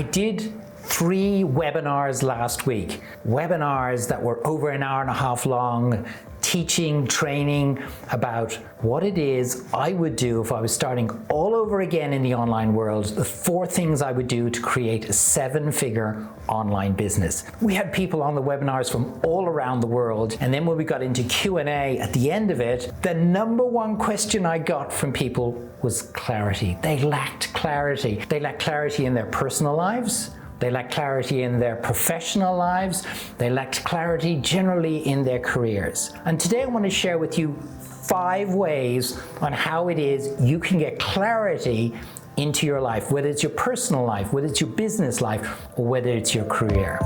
I did 3 webinars last week. Webinars that were over an hour and a half long, teaching, training about what it is I would do if I was starting all over again in the online world, the 4 things I would do to create a 7-figure online business. We had people on the webinars from all around the world, and then when we got into Q&A at the end of it, the number 1 question I got from people was clarity. They lacked clarity. They lacked clarity in their personal lives. They lacked clarity in their professional lives. They lacked clarity generally in their careers. And today I want to share with you 5 ways on how it is you can get clarity into your life, whether it's your personal life, whether it's your business life, or whether it's your career.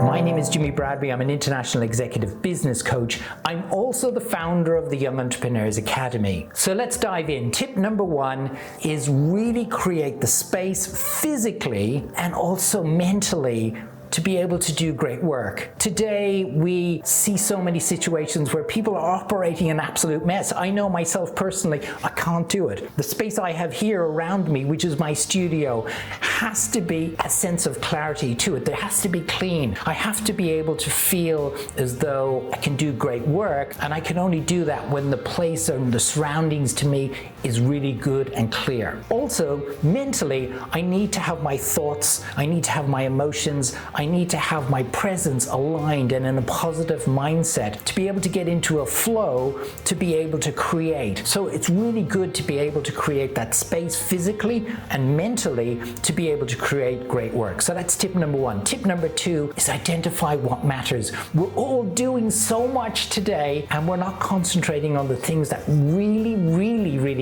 My name is Jimmy Bradbury. I'm an international executive business coach. I'm also the founder of the Young Entrepreneurs Academy. So let's dive in. Tip number 1 is really create the space physically and also mentally to be able to do great work. Today, we see so many situations where people are operating an absolute mess. I know myself personally, I can't do it. The space I have here around me, which is my studio, has to be a sense of clarity to it. There has to be clean. I have to be able to feel as though I can do great work, and I can only do that when the place and the surroundings to me is really good and clear. Also, mentally, I need to have my thoughts, I need to have my emotions, I need to have my presence aligned and in a positive mindset to be able to get into a flow to be able to create. So it's really good to be able to create that space physically and mentally to be able to create great work. So that's tip number 1. Tip number 2 is identify what matters. We're all doing so much today and we're not concentrating on the things that really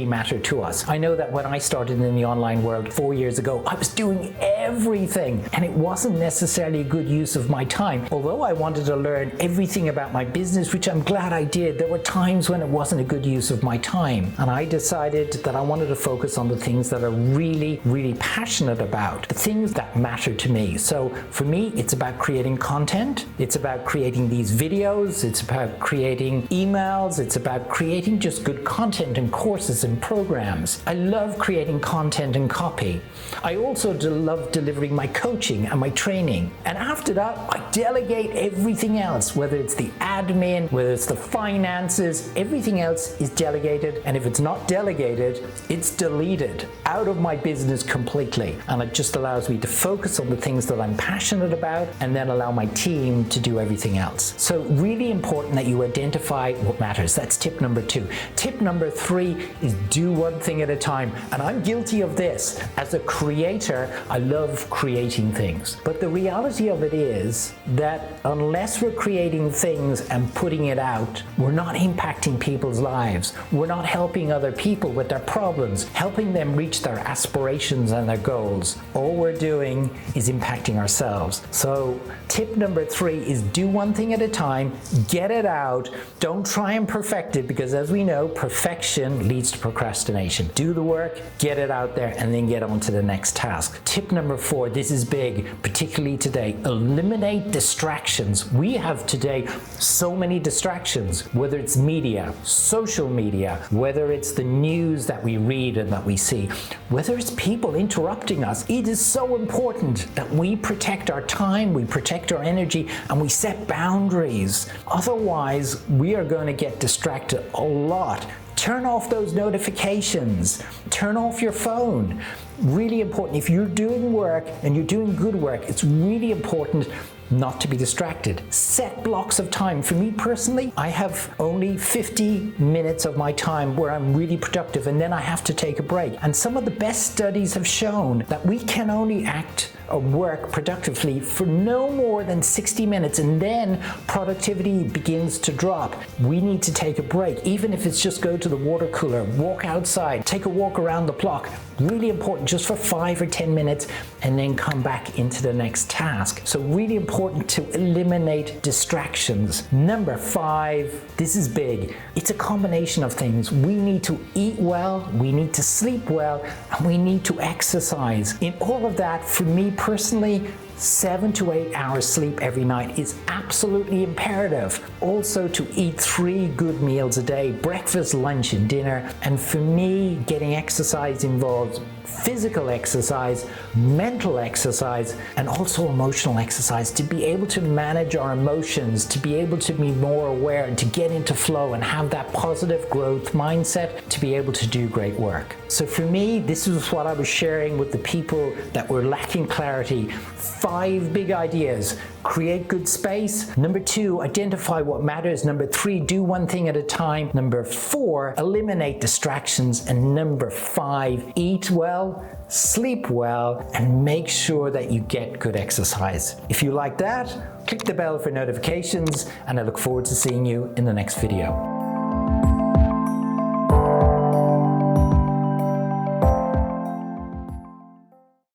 matter to us. I know that when I started in the online world 4 years ago, I was doing everything and it wasn't necessarily a good use of my time. Although I wanted to learn everything about my business, which I'm glad I did, there were times when it wasn't a good use of my time. And I decided that I wanted to focus on the things that are really passionate about, the things that matter to me. So for me, it's about creating content. It's about creating these videos. It's about creating emails. It's about creating just good content and courses and programs. I love creating content and copy. I also love delivering my coaching and my training. And after that, I delegate everything else, whether it's the admin, whether it's the finances, everything else is delegated. And if it's not delegated, it's deleted out of my business completely. And it just allows me to focus on the things that I'm passionate about and then allow my team to do everything else. So really important that you identify what matters. That's tip number 2. Tip number 3 is do one thing at a time. And I'm guilty of this. As a creator, I love creating things. But the reality of it is that unless we're creating things and putting it out, we're not impacting people's lives. We're not helping other people with their problems, helping them reach their aspirations and their goals. All we're doing is impacting ourselves. So tip number 3 is do one thing at a time, get it out. Don't try and perfect it because as we know, perfection leads to procrastination. Do the work, get it out there, and then get on to the next task. Tip number 4, this is big, particularly today. Eliminate distractions. We have today so many distractions, whether it's media, social media, whether it's the news that we read and that we see, whether it's people interrupting us. It is so important that we protect our time, we protect our energy, and we set boundaries. Otherwise, we are going to get distracted a lot. Turn off those notifications. Turn off your phone. Really important. If you're doing work and you're doing good work, it's really important not to be distracted. Set blocks of time. For me personally, I have only 50 minutes of my time where I'm really productive and then I have to take a break. And some of the best studies have shown that we can only act or work productively for no more than 60 minutes and then productivity begins to drop. We need to take a break, even if it's just go to the water cooler, walk outside, take a walk around the block. Really important, just for 5 or 10 minutes, and then come back into the next task. So really important to eliminate distractions. Number 5, this is big. It's a combination of things. We need to eat well, we need to sleep well, and we need to exercise. In all of that, for me personally, 7 to 8 hours sleep every night is absolutely imperative. Also to eat 3 good meals a day, breakfast, lunch, and dinner. And for me, getting exercise involves physical exercise, mental exercise, and also emotional exercise to be able to manage our emotions, to be able to be more aware and to get into flow and have that positive growth mindset to be able to do great work. So for me, this is what I was sharing with the people that were lacking clarity. 5 big ideas. Create good space. Number 2, identify what matters. Number 3, do one thing at a time. Number 4, eliminate distractions. And number 5, eat well, sleep well, and make sure that you get good exercise. If you like that, click the bell for notifications, and I look forward to seeing you in the next video.